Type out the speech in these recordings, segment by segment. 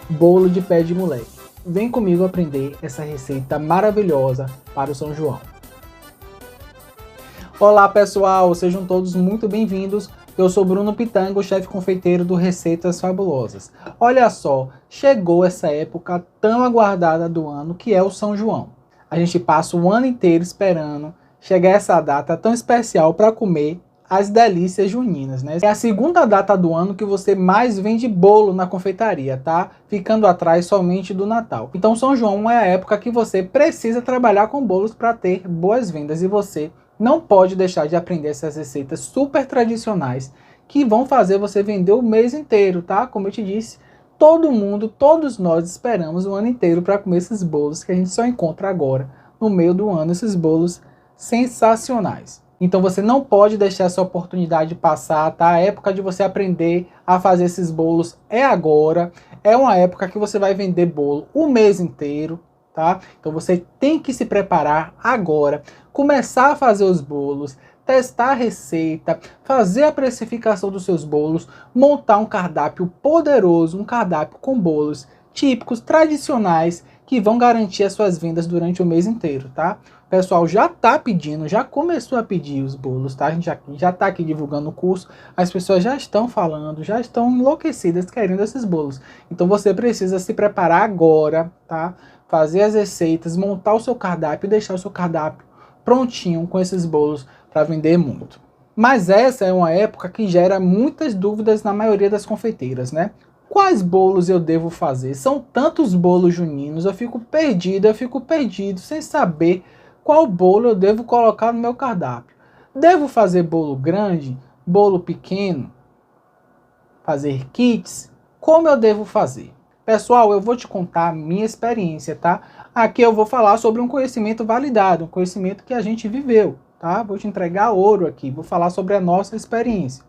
bolo de pé de moleque. Vem comigo aprender essa receita maravilhosa para o São João. Olá pessoal, sejam todos muito bem-vindos. Eu sou Bruno Pitanga, o chefe confeiteiro do Receitas Fabulosas. Olha só, chegou essa época tão aguardada do ano que é o São João. A gente passa o ano inteiro esperando chegar essa data tão especial para comer as delícias juninas, né? É a segunda data do ano que você mais vende bolo na confeitaria, tá? Ficando atrás somente do Natal. Então São João é a época que você precisa trabalhar com bolos para ter boas vendas e você não pode deixar de aprender essas receitas super tradicionais que vão fazer você vender o mês inteiro, tá? Como eu te disse, todo mundo, todos nós esperamos o ano inteiro para comer esses bolos que a gente só encontra agora, no meio do ano, esses bolos sensacionais. Então você não pode deixar essa oportunidade passar, tá? A época de você aprender a fazer esses bolos é agora. É uma época que você vai vender bolo o mês inteiro, tá? Então você tem que se preparar agora, começar a fazer os bolos, testar a receita, fazer a precificação dos seus bolos, montar um cardápio poderoso, um cardápio com bolos típicos, tradicionais, que vão garantir as suas vendas durante o mês inteiro, tá? O pessoal já tá pedindo, já começou a pedir os bolos, tá? A gente já tá aqui divulgando o curso, as pessoas já estão falando, já estão enlouquecidas querendo esses bolos. Então você precisa se preparar agora, tá? Fazer as receitas, montar o seu cardápio e deixar o seu cardápio prontinho com esses bolos para vender muito. Mas essa é uma época que gera muitas dúvidas na maioria das confeiteiras, né? Quais bolos eu devo fazer? São tantos bolos juninos, eu fico perdido sem saber qual bolo eu devo colocar no meu cardápio. Devo fazer bolo grande, bolo pequeno, fazer kits? Como eu devo fazer? Pessoal, eu vou te contar a minha experiência, tá? Aqui eu vou falar sobre um conhecimento validado, um conhecimento que a gente viveu, tá? Vou te entregar ouro aqui, vou falar sobre a nossa experiência.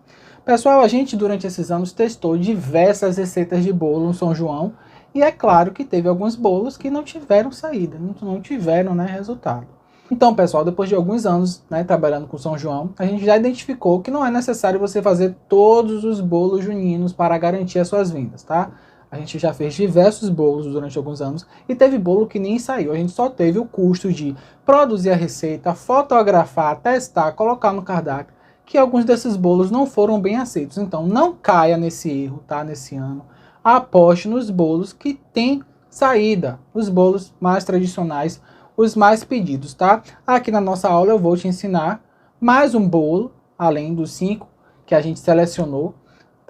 Pessoal, a gente durante esses anos testou diversas receitas de bolo no São João e é claro que teve alguns bolos que não tiveram saída, não tiveram, né, resultado. Então, pessoal, depois de alguns anos, né, trabalhando com São João, a gente já identificou que não é necessário você fazer todos os bolos juninos para garantir as suas vendas, tá? A gente já fez diversos bolos durante alguns anos e teve bolo que nem saiu. A gente só teve o custo de produzir a receita, fotografar, testar, colocar no cardápio, que alguns desses bolos não foram bem aceitos. Então não caia nesse erro, tá? Nesse ano. Aposte nos bolos que têm saída, os bolos mais tradicionais, os mais pedidos, tá? Aqui na nossa aula eu vou te ensinar mais um bolo, além dos 5 que a gente selecionou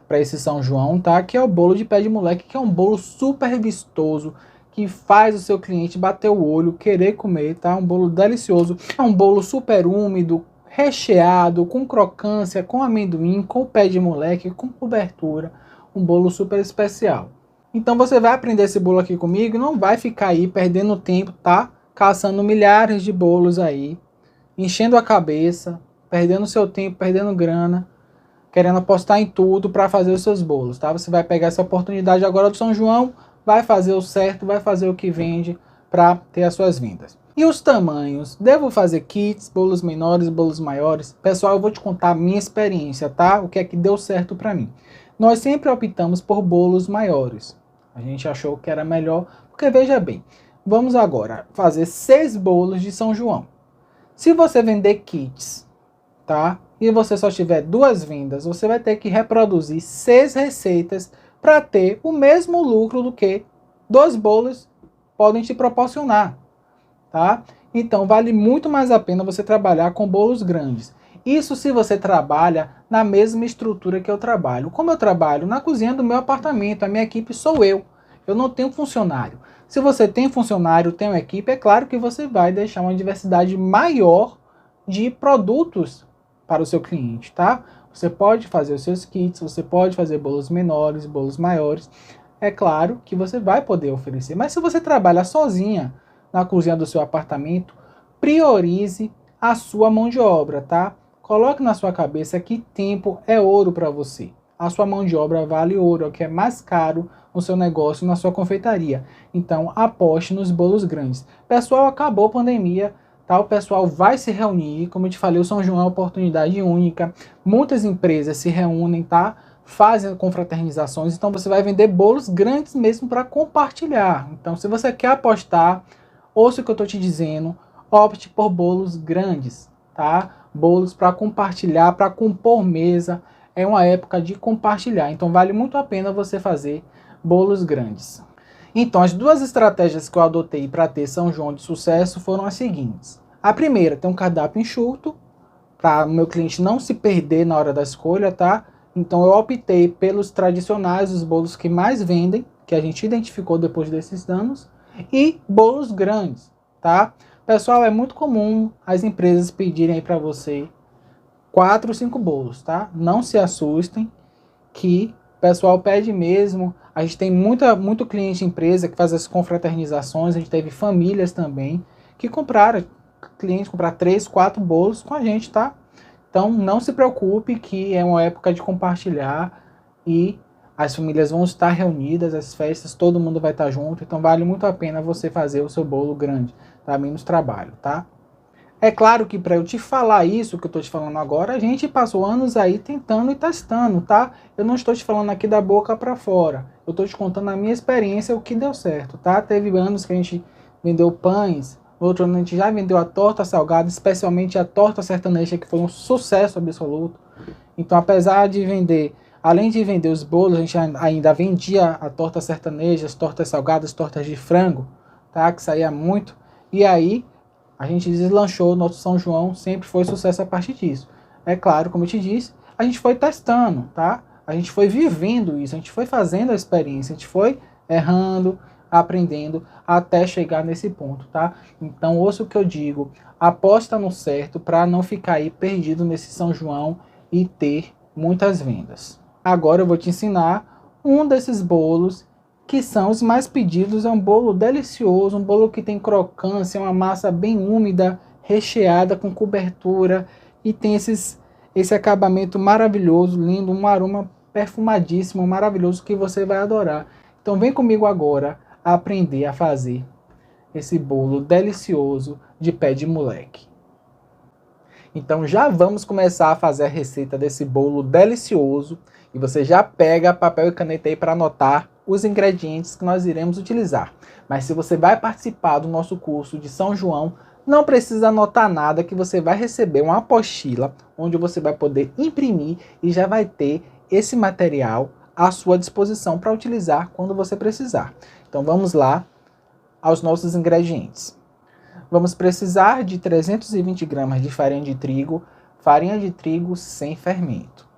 para esse São João, tá? Que é o bolo de pé de moleque, que é um bolo super vistoso, que faz o seu cliente bater o olho, querer comer, tá? Um bolo delicioso, é um bolo super úmido, recheado, com crocância, com amendoim, com pé de moleque, com cobertura, um bolo super especial. Então você vai aprender esse bolo aqui comigo, não vai ficar aí perdendo tempo, tá? Caçando milhares de bolos aí, enchendo a cabeça, perdendo seu tempo, perdendo grana, querendo apostar em tudo para fazer os seus bolos, tá? Você vai pegar essa oportunidade agora do São João, vai fazer o certo, vai fazer o que vende para ter as suas vendas. E os tamanhos? Devo fazer kits, bolos menores, bolos maiores? Pessoal, eu vou te contar a minha experiência, tá? O que é que deu certo para mim. Nós sempre optamos por bolos maiores. A gente achou que era melhor, porque veja bem, vamos agora fazer 6 bolos de São João. Se você vender kits, tá? E você só tiver 2 vendas, você vai ter que reproduzir 6 receitas para ter o mesmo lucro do que 2 bolos podem te proporcionar. Tá? Então vale muito mais a pena você trabalhar com bolos grandes. Isso se você trabalha na mesma estrutura que eu trabalho. Como eu trabalho na cozinha do meu apartamento, a minha equipe sou eu. Eu não tenho funcionário. Se você tem funcionário, tem uma equipe, é claro que você vai deixar uma diversidade maior de produtos para o seu cliente, tá? Você pode fazer os seus kits, você pode fazer bolos menores, bolos maiores. É claro que você vai poder oferecer. Mas se você trabalha sozinha na cozinha do seu apartamento, priorize a sua mão de obra, tá? Coloque na sua cabeça que tempo é ouro para você. A sua mão de obra vale ouro, é o que é mais caro no seu negócio, na sua confeitaria. Então, aposte nos bolos grandes. Pessoal, acabou a pandemia, tá? O pessoal vai se reunir, como eu te falei, o São João é uma oportunidade única. Muitas empresas se reúnem, tá? fazem confraternizações, então você vai vender bolos grandes mesmo para compartilhar. Então, se você quer apostar, ouça o que eu estou te dizendo, opte por bolos grandes, tá? Bolos para compartilhar, para compor mesa, é uma época de compartilhar, então vale muito a pena você fazer bolos grandes. Então, as duas estratégias que eu adotei para ter São João de sucesso foram as seguintes. A primeira, ter um cardápio enxuto, para o meu cliente não se perder na hora da escolha, tá? Então eu optei pelos tradicionais, os bolos que mais vendem, que a gente identificou depois desses anos, e bolos grandes, tá? Pessoal, é muito comum as empresas pedirem aí para você 4 ou 5 bolos, tá? Não se assustem que o pessoal pede mesmo. A gente tem muito cliente empresa que faz as confraternizações, a gente teve famílias também que compraram, clientes comprar 3, 4 bolos com a gente, tá? Então não se preocupe que é uma época de compartilhar e as famílias vão estar reunidas, as festas, todo mundo vai estar junto, então vale muito a pena você fazer o seu bolo grande, dá menos trabalho, tá? É claro que para eu te falar isso que eu estou te falando agora, a gente passou anos aí tentando e testando, tá? Eu não estou te falando aqui da boca para fora, eu estou te contando a minha experiência, o que deu certo, tá? Teve anos que a gente vendeu pães, outro ano a gente já vendeu a torta salgada, especialmente a torta sertaneja, que foi um sucesso absoluto. Então, apesar de vender, além de vender os bolos, a gente ainda vendia a torta sertaneja, as tortas salgadas, tortas de frango, tá? Que saía muito. E aí, a gente deslanchou o nosso São João, sempre foi sucesso a partir disso. É claro, como eu te disse, a gente foi testando, tá? A gente foi vivendo isso, a gente foi fazendo a experiência, a gente foi errando, aprendendo até chegar nesse ponto, tá? Então, ouça o que eu digo, aposta no certo para não ficar aí perdido nesse São João e ter muitas vendas. Agora eu vou te ensinar um desses bolos que são os mais pedidos. É um bolo delicioso, um bolo que tem crocância, uma massa bem úmida, recheada com cobertura e tem esse acabamento maravilhoso, lindo, um aroma perfumadíssimo, maravilhoso que você vai adorar. Então vem comigo agora a aprender a fazer esse bolo delicioso de pé de moleque. Então já vamos começar a fazer a receita desse bolo delicioso e você já pega papel e caneta aí para anotar os ingredientes que nós iremos utilizar. Mas se você vai participar do nosso curso de São João, não precisa anotar nada, que você vai receber uma apostila onde você vai poder imprimir e já vai ter esse material à sua disposição para utilizar quando você precisar. Então vamos lá aos nossos ingredientes. Vamos precisar de 320 gramas de farinha de trigo sem fermento,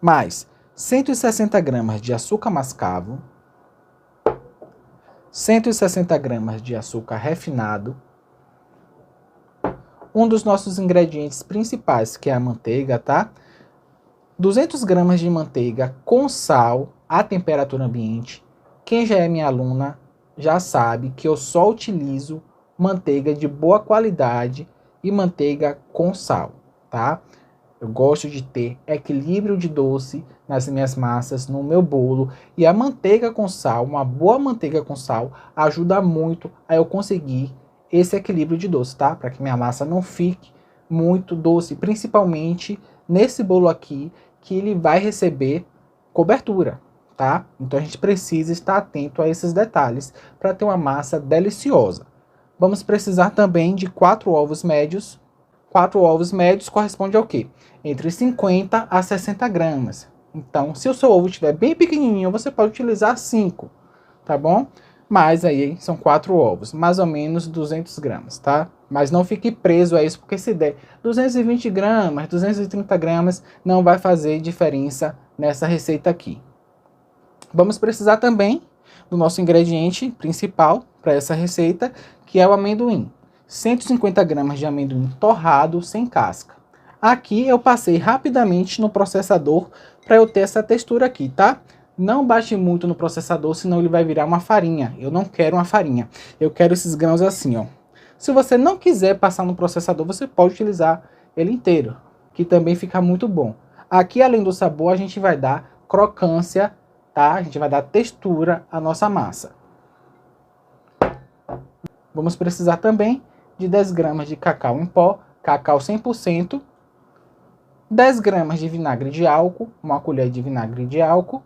mais 160 gramas de açúcar mascavo, 160 gramas de açúcar refinado, um dos nossos ingredientes principais, que é a manteiga, tá? 200 gramas de manteiga com sal à temperatura ambiente. Quem já é minha aluna já sabe que eu só utilizo manteiga de boa qualidade e manteiga com sal, tá? Eu gosto de ter equilíbrio de doce nas minhas massas, no meu bolo, e a manteiga com sal, uma boa manteiga com sal, ajuda muito a eu conseguir esse equilíbrio de doce, tá? Para que minha massa não fique muito doce, principalmente nesse bolo aqui, que ele vai receber cobertura, tá? Então a gente precisa estar atento a esses detalhes para ter uma massa deliciosa. Vamos precisar também de 4 ovos médios. 4 ovos médios corresponde ao quê? Entre 50 a 60 gramas. Então, se o seu ovo estiver bem pequenininho, você pode utilizar 5, tá bom? Mas aí são 4 ovos, mais ou menos 200 gramas, tá? Mas não fique preso a isso, porque se der 220 gramas, 230 gramas, não vai fazer diferença nessa receita aqui. Vamos precisar também do nosso ingrediente principal para essa receita, que é o amendoim. 150 gramas de amendoim torrado sem casca. Aqui eu passei rapidamente no processador para eu ter essa textura aqui, tá? Não bate muito no processador, senão ele vai virar uma farinha. Eu não quero uma farinha, eu quero esses grãos assim, ó. Se você não quiser passar no processador, você pode utilizar ele inteiro, que também fica muito bom. Aqui, além do sabor, a gente vai dar crocância, tá? A gente vai dar textura à nossa massa. Vamos precisar também de 10 gramas de cacau em pó, cacau 100%, 10 gramas de vinagre de álcool, uma colher de vinagre de álcool,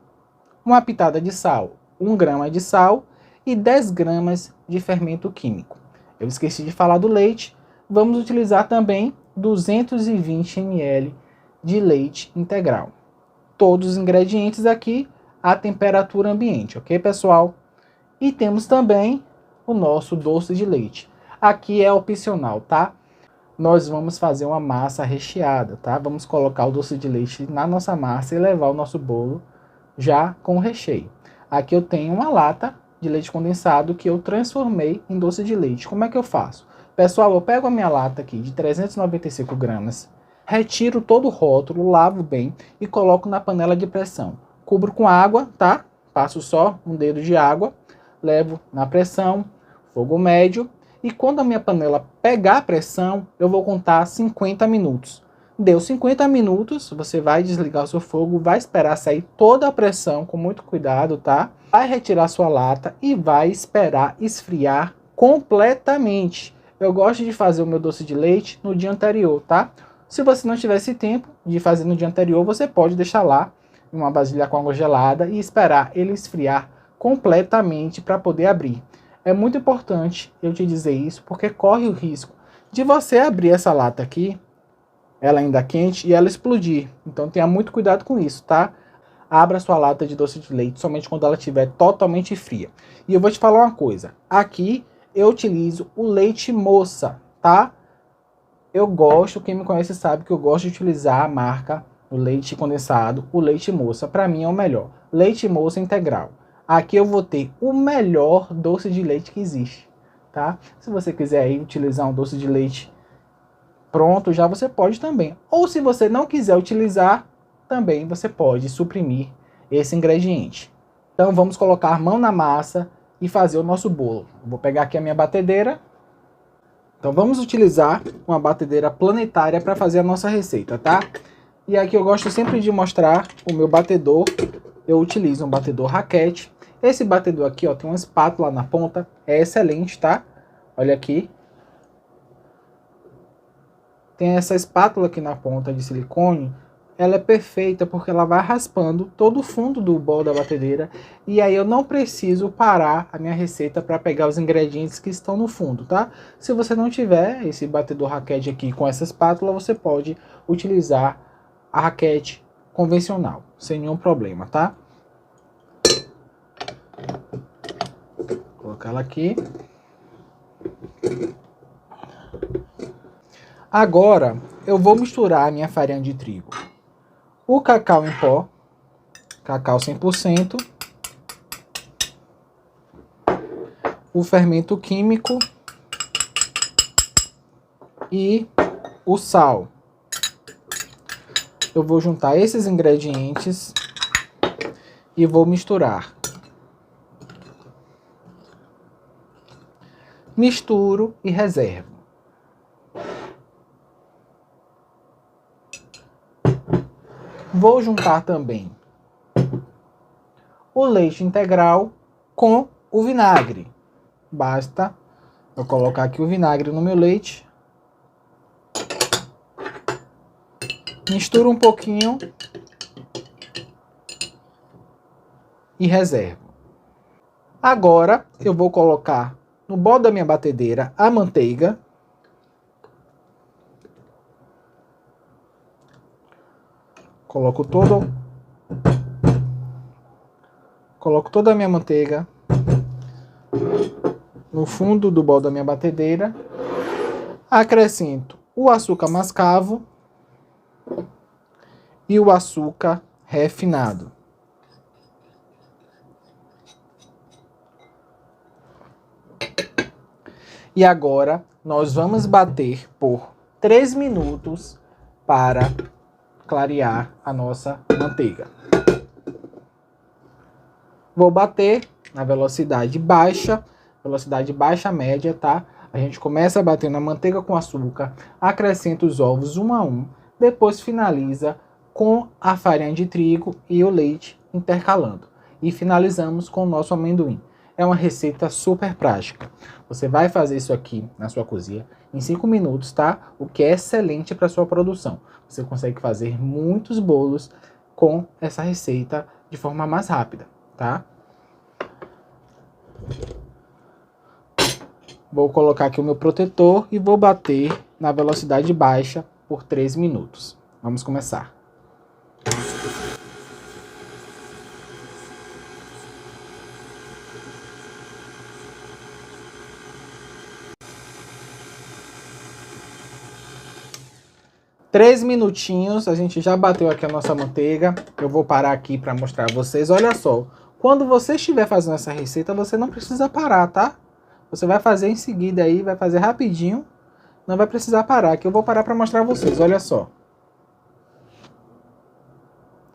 uma pitada de sal, 1 grama de sal e 10 gramas de fermento químico. Eu esqueci de falar do leite, vamos utilizar também 220 ml de leite integral. Todos os ingredientes aqui à temperatura ambiente, ok, pessoal? E temos também o nosso doce de leite. Aqui é opcional, tá? Nós vamos fazer uma massa recheada, tá? Vamos colocar o doce de leite na nossa massa e levar o nosso bolo já com o recheio. Aqui eu tenho uma lata de leite condensado que eu transformei em doce de leite. Como é que eu faço? Pessoal, eu pego a minha lata aqui de 395 gramas, retiro todo o rótulo, lavo bem e coloco na panela de pressão. Cubro com água, tá? Passo só um dedo de água, levo na pressão, fogo médio, e quando a minha panela pegar a pressão, eu vou contar 50 minutos. Deu 50 minutos, você vai desligar o seu fogo, vai esperar sair toda a pressão com muito cuidado, tá? Vai retirar sua lata e vai esperar esfriar completamente. Eu gosto de fazer o meu doce de leite no dia anterior, tá? Se você não tivesse tempo de fazer no dia anterior, você pode deixar lá em uma vasilha com água gelada e esperar ele esfriar completamente para poder abrir. É muito importante eu te dizer isso, porque corre o risco de você abrir essa lata aqui, ela ainda quente, e ela explodir. Então tenha muito cuidado com isso, tá? Abra sua lata de doce de leite somente quando ela estiver totalmente fria. E eu vou te falar uma coisa. Aqui eu utilizo o leite moça, tá? Eu gosto, quem me conhece sabe que eu gosto de utilizar a marca, o leite condensado, o leite moça. Para mim é o melhor. Leite moça integral. Aqui eu vou ter o melhor doce de leite que existe, tá? Se você quiser aí utilizar um doce de leite pronto, já você pode também. Ou se você não quiser utilizar, também você pode suprimir esse ingrediente. Então vamos colocar a mão na massa e fazer o nosso bolo. Vou pegar aqui a minha batedeira. Então vamos utilizar uma batedeira planetária para fazer a nossa receita, tá? E aqui eu gosto sempre de mostrar o meu batedor. Eu utilizo um batedor raquete. Esse batedor aqui, ó, tem uma espátula na ponta, é excelente, tá? Olha aqui. Tem essa espátula aqui na ponta de silicone, ela é perfeita porque ela vai raspando todo o fundo do bol da batedeira e aí eu não preciso parar a minha receita para pegar os ingredientes que estão no fundo, tá? Se você não tiver esse batedor raquete aqui com essa espátula, você pode utilizar a raquete convencional, sem nenhum problema, tá? Vou colocar ela aqui. Agora, eu vou misturar a minha farinha de trigo, o cacau em pó, cacau 100%, o fermento químico e o sal. Eu vou juntar esses ingredientes e vou misturar. Misturo e reservo. Vou juntar também o leite integral com o vinagre. Basta eu colocar aqui o vinagre no meu leite. Misturo um pouquinho e reservo. Agora eu vou colocar no bol da minha batedeira a manteiga. Coloco toda a minha manteiga no fundo do bol da minha batedeira. Acrescento o açúcar mascavo e o açúcar refinado. E agora nós vamos bater por 3 minutos para clarear a nossa manteiga. Vou bater na velocidade baixa média, tá? A gente começa a bater na manteiga com açúcar, acrescenta os ovos um a um, depois finaliza com a farinha de trigo e o leite intercalando. E finalizamos com o nosso amendoim. é uma receita super prática. Você vai fazer isso aqui na sua cozinha em 5 minutos, tá? O que é excelente para sua produção. Você consegue fazer muitos bolos com essa receita de forma mais rápida, tá? Vou colocar aqui o meu protetor e vou bater na velocidade baixa por 3 minutos. Vamos começar. Três minutinhos, a gente já bateu aqui a nossa manteiga. Eu vou parar aqui para mostrar a vocês. Olha só, quando você estiver fazendo essa receita, você não precisa parar, tá? Você vai fazer em seguida aí, vai fazer rapidinho. Não vai precisar parar, que eu vou parar para mostrar a vocês, olha só.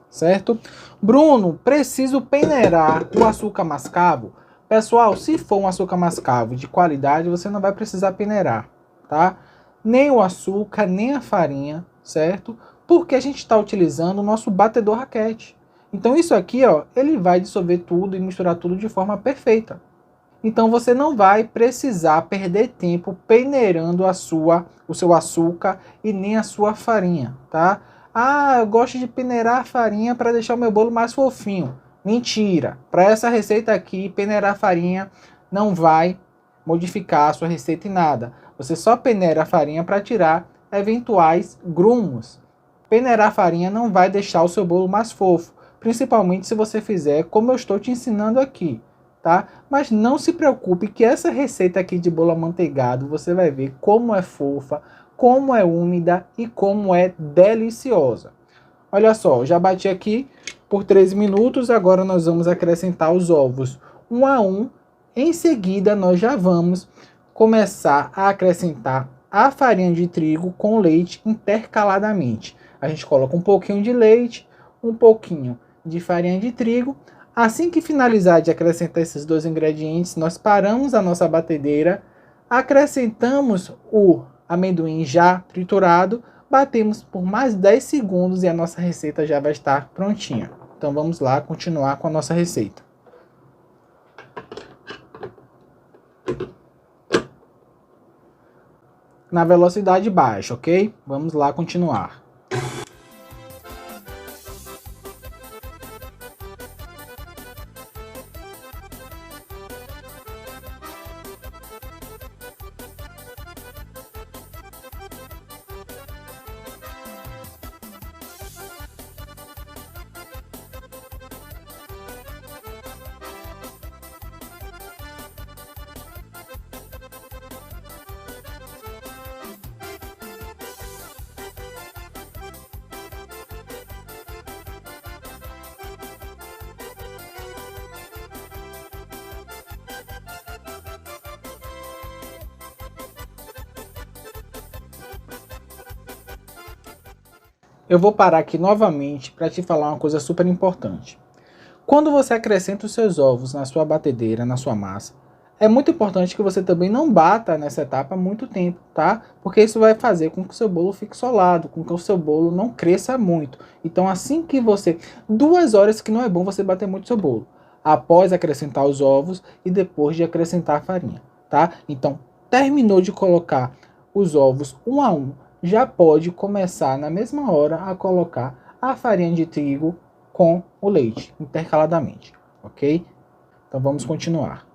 Certo? Bruno, preciso peneirar o açúcar mascavo? Pessoal, se for um açúcar mascavo de qualidade, você não vai precisar peneirar, tá? Nem o açúcar, nem a farinha, certo? Porque a gente está utilizando o nosso batedor raquete. Então isso aqui, ó, ele vai dissolver tudo e misturar tudo de forma perfeita. Então você não vai precisar perder tempo peneirando o seu açúcar e nem a sua farinha, tá? Ah, eu gosto de peneirar a farinha para deixar o meu bolo mais fofinho. Mentira! Para essa receita aqui, peneirar a farinha não vai modificar a sua receita em nada. Você só peneira a farinha para tirar eventuais grumos. Peneirar a farinha não vai deixar o seu bolo mais fofo, principalmente se você fizer como eu estou te ensinando aqui. Tá? Mas não se preocupe que essa receita aqui de bolo amanteigado você vai ver como é fofa, como é úmida e como é deliciosa. Olha só, já bati aqui por 3 minutos, agora nós vamos acrescentar os ovos um a um. Em seguida nós já vamos começar a acrescentar a farinha de trigo com leite intercaladamente. A gente coloca um pouquinho de leite, um pouquinho de farinha de trigo. Assim que finalizar de acrescentar esses dois ingredientes, nós paramos a nossa batedeira, acrescentamos o amendoim já triturado, batemos por mais 10 segundos e a nossa receita já vai estar prontinha. Então vamos lá continuar com a nossa receita. Na velocidade baixa, ok? Vamos lá continuar. Eu vou parar aqui novamente para te falar uma coisa super importante. Quando você acrescenta os seus ovos na sua batedeira, na sua massa, é muito importante que você também não bata nessa etapa muito tempo, tá? Porque isso vai fazer com que o seu bolo fique solado, com que o seu bolo não cresça muito. Então assim que você... 2 horas que não é bom você bater muito o seu bolo. Após acrescentar os ovos e depois de acrescentar a farinha, tá? Então terminou de colocar os ovos um a um, já pode começar na mesma hora a colocar a farinha de trigo com o leite, intercaladamente, ok? Então vamos continuar.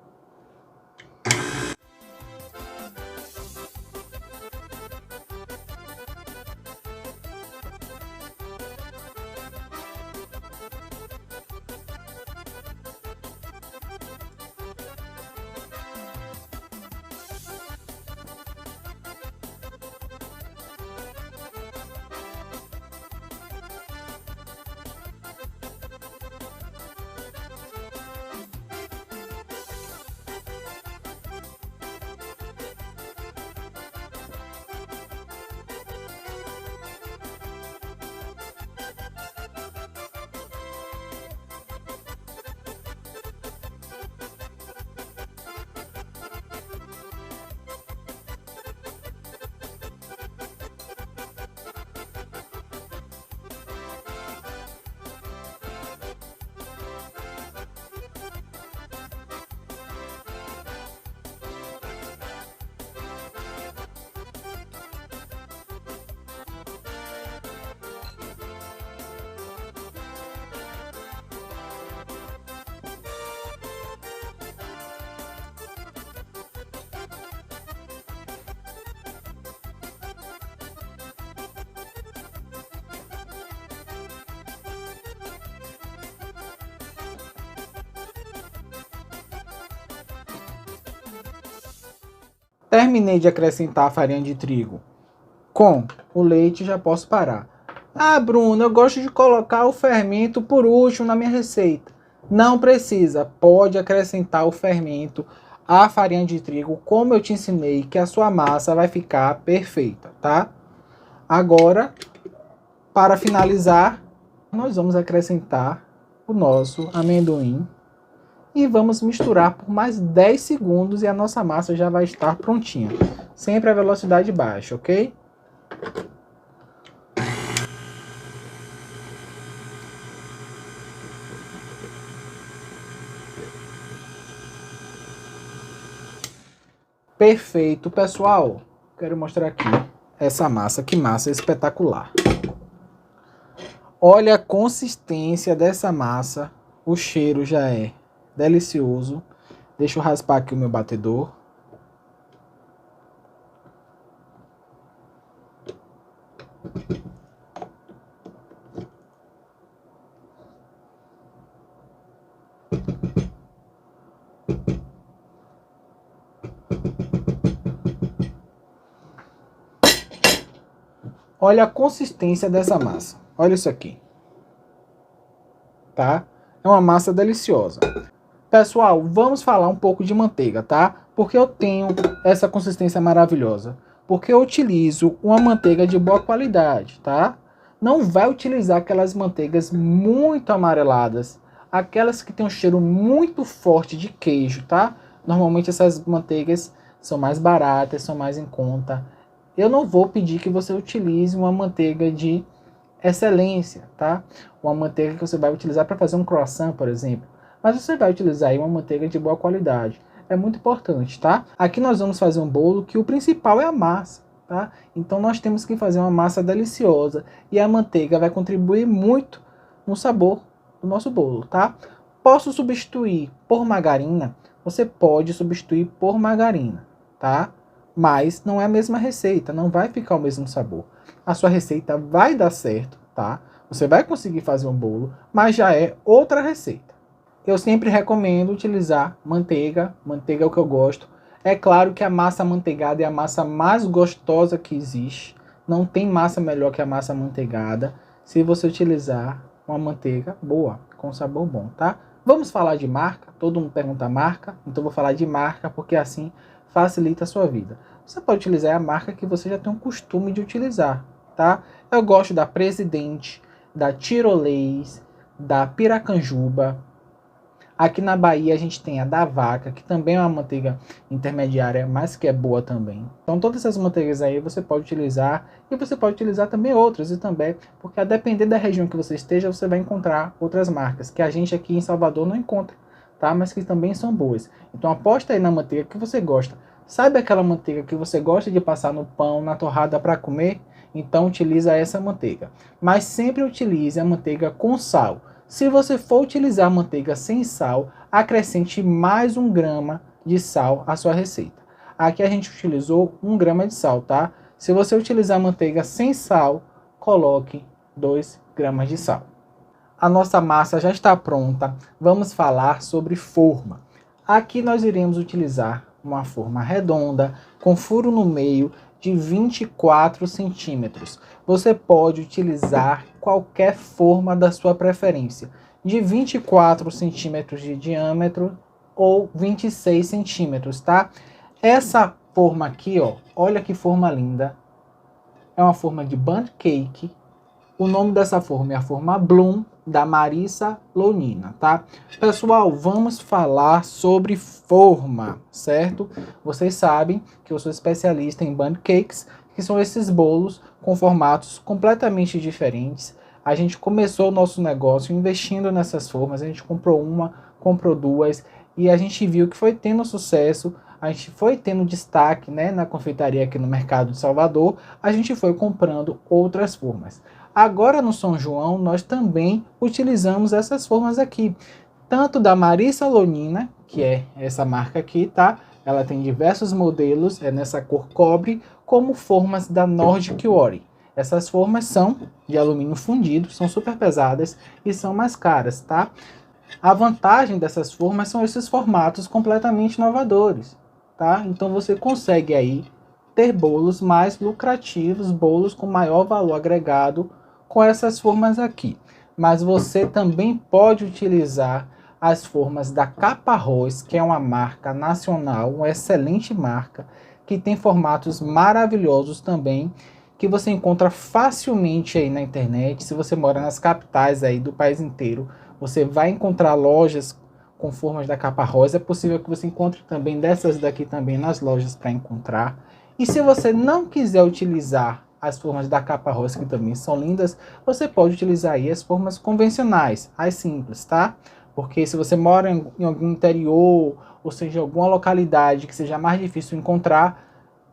Terminei de acrescentar a farinha de trigo com o leite, já posso parar. Ah, Bruno, eu gosto de colocar o fermento por último na minha receita. Não precisa, pode acrescentar o fermento, a farinha de trigo, como eu te ensinei, que a sua massa vai ficar perfeita, tá? Agora, para finalizar, nós vamos acrescentar o nosso amendoim e vamos misturar por mais 10 segundos e a nossa massa já vai estar prontinha. Sempre a velocidade baixa, ok? Perfeito, pessoal. Quero mostrar aqui essa massa. Que massa espetacular. Olha a consistência dessa massa. O cheiro já é delicioso. Deixa eu raspar aqui o meu batedor. Olha a consistência dessa massa. Olha isso aqui. Tá? É uma massa deliciosa. Pessoal, vamos falar um pouco de manteiga, tá? Porque eu tenho essa consistência maravilhosa. Porque eu utilizo uma manteiga de boa qualidade, tá? Não vai utilizar aquelas manteigas muito amareladas. Aquelas que tem um cheiro muito forte de queijo, tá? Normalmente essas manteigas são mais baratas, são mais em conta. Eu não vou pedir que você utilize uma manteiga de excelência, tá? Uma manteiga que você vai utilizar para fazer um croissant, por exemplo. Mas você vai utilizar aí uma manteiga de boa qualidade. É muito importante, tá? Aqui nós vamos fazer um bolo que o principal é a massa, tá? Então nós temos que fazer uma massa deliciosa e a manteiga vai contribuir muito no sabor do nosso bolo, tá? Posso substituir por margarina? Você pode substituir por margarina, tá? Mas não é a mesma receita, não vai ficar o mesmo sabor. A sua receita vai dar certo, tá? Você vai conseguir fazer um bolo, mas já é outra receita. Eu sempre recomendo utilizar manteiga, manteiga é o que eu gosto. É claro que a massa amanteigada é a massa mais gostosa que existe. Não tem massa melhor que a massa amanteigada. Se você utilizar uma manteiga boa, com sabor bom, tá? Vamos falar de marca? Todo mundo pergunta marca, então eu vou falar de marca porque assim facilita a sua vida. Você pode utilizar a marca que você já tem um costume de utilizar, tá? Eu gosto da Presidente, da Tirolês, da Piracanjuba. Aqui na Bahia a gente tem a da Vaca, que também é uma manteiga intermediária, mas que é boa também. Então todas essas manteigas aí você pode utilizar e você pode utilizar também outras e também, porque a depender da região que você esteja, você vai encontrar outras marcas que a gente aqui em Salvador não encontra, tá? Mas que também são boas. Então aposta aí na manteiga que você gosta. Sabe aquela manteiga que você gosta de passar no pão, na torrada para comer? Então utiliza essa manteiga. Mas sempre utilize a manteiga com sal. Se você for utilizar manteiga sem sal, acrescente mais 1 grama de sal à sua receita. Aqui a gente utilizou 1 grama de sal, tá? Se você utilizar manteiga sem sal, coloque 2 gramas de sal. A nossa massa já está pronta. Vamos falar sobre forma. Aqui nós iremos utilizar uma forma redonda, com furo no meio de 24 centímetros. Você pode utilizar qualquer forma da sua preferência, de 24 centímetros de diâmetro ou 26 centímetros, tá? Essa forma aqui, ó, olha que forma linda. É uma forma de bundt cake. O nome dessa forma é a forma Bloom, da Marissa Lonina, tá? Pessoal, vamos falar sobre forma, certo? Vocês sabem que eu sou especialista em bundt cakes, que são esses bolos com formatos completamente diferentes. A gente começou o nosso negócio investindo nessas formas, a gente comprou uma, comprou duas, e a gente viu que foi tendo sucesso, a gente foi tendo destaque, né, na confeitaria aqui no mercado de Salvador, a gente foi comprando outras formas. Agora no São João nós também utilizamos essas formas aqui, tanto da Marissa Lonina, que é essa marca aqui, tá? Ela tem diversos modelos, é nessa cor cobre, como formas da Nordic Ori. Essas formas são de alumínio fundido, são super pesadas e são mais caras, tá? A vantagem dessas formas são esses formatos completamente inovadores. tá? Então você consegue aí ter bolos mais lucrativos, bolos com maior valor agregado com essas formas aqui. Mas você também pode utilizar as formas da Capa Arroz, que é uma marca nacional, uma excelente marca, que tem formatos maravilhosos também, que você encontra facilmente aí na internet. Se você mora nas capitais aí do país inteiro, você vai encontrar lojas com formas da Capa Arroz. É possível que você encontre também dessas daqui também nas lojas para encontrar. E se você não quiser utilizar as formas da Capa Arroz, que também são lindas, você pode utilizar aí as formas convencionais, as simples, tá? Porque se você mora em algum interior, ou seja, alguma localidade que seja mais difícil encontrar,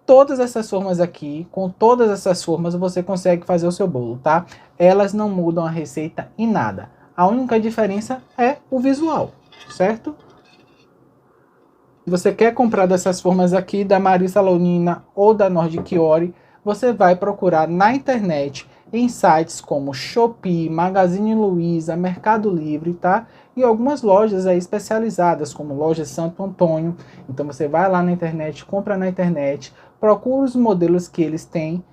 todas essas formas aqui, com todas essas formas, você consegue fazer o seu bolo, tá? Elas não mudam a receita em nada. A única diferença é o visual, certo? Se você quer comprar dessas formas aqui, da Marisa Lonina ou da Nordic Ori, você vai procurar na internet, em sites como Shopee, Magazine Luiza, Mercado Livre, tá? E algumas lojas aí especializadas, como Loja Santo Antônio. Então você vai lá na internet, compra na internet, procura os modelos que eles têm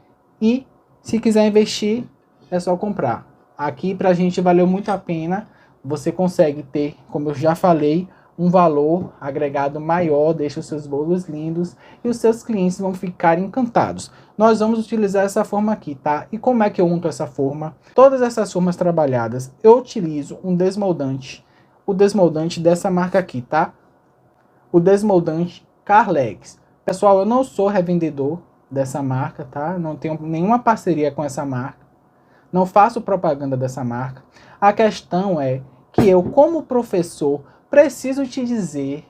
e, se quiser investir, é só comprar. Aqui pra gente valeu muito a pena. Você consegue ter, como eu já falei, um valor agregado maior, deixa os seus bolos lindos e os seus clientes vão ficar encantados. Nós vamos utilizar essa forma aqui, tá? E como é que eu unto essa forma? Todas essas formas trabalhadas, eu utilizo um desmoldante. O desmoldante dessa marca aqui, tá? O desmoldante Carlex. Pessoal, eu não sou revendedor dessa marca, tá? Não tenho nenhuma parceria com essa marca. Não faço propaganda dessa marca. A questão é que eu, como professor, preciso te dizer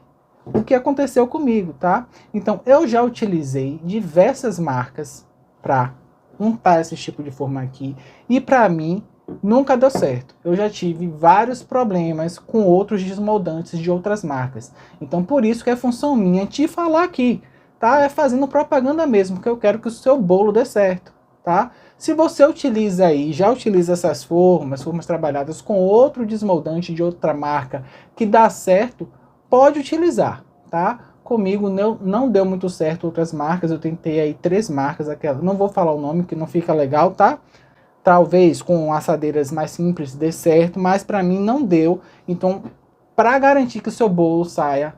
o que aconteceu comigo, tá? Então, eu já utilizei diversas marcas para untar esse tipo de forma aqui e para mim nunca deu certo. Eu já tive vários problemas com outros desmoldantes de outras marcas. Então, por isso que é função minha te falar aqui, tá? É fazendo propaganda mesmo, que eu quero que o seu bolo dê certo, tá? Se você utiliza aí, já utiliza essas formas trabalhadas com outro desmoldante de outra marca que dá certo, pode utilizar, tá? Comigo não deu muito certo outras marcas, eu tentei aí 3 marcas, aquela, não vou falar o nome que não fica legal, tá? Talvez com assadeiras mais simples dê certo, mas para mim não deu. Então, para garantir que o seu bolo saia